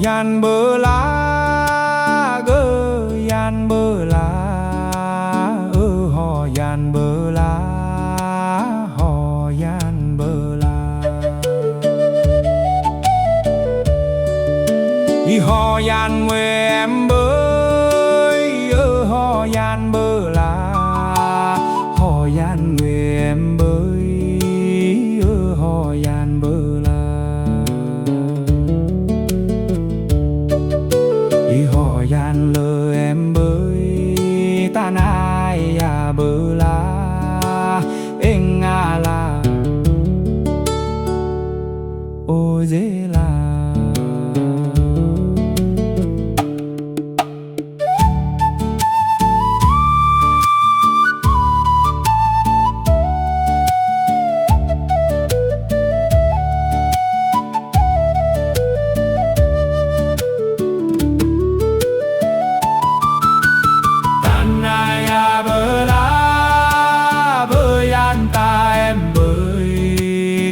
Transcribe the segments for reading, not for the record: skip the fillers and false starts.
Yan bơ lá gơ yan bơ lá hò yan bơ lá hò yan bơ lá đi hò yan quê em bơi hò yan bơ lá hò yan quê em bơi hò yan bơ lá hò yan lơ em bơi ta nai ya bơ la eng a la ô dê la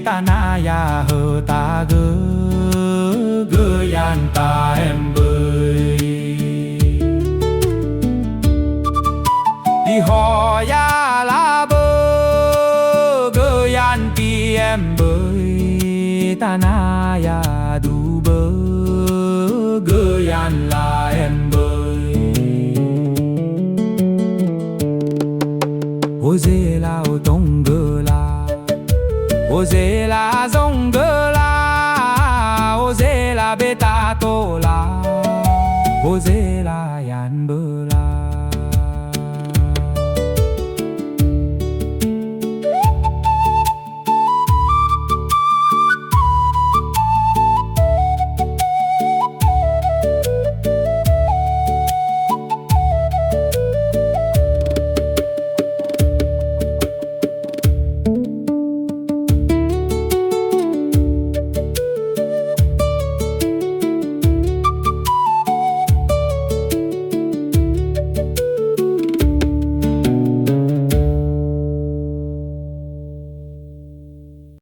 ta na ya hơ ta gơ gơ yan ta em bơi đi hò ya la bơ gơ yan pi em bơi ta na ya du bơ gơ yan la em bơi ô dê lao tông gơ la ô dê la dòng gơ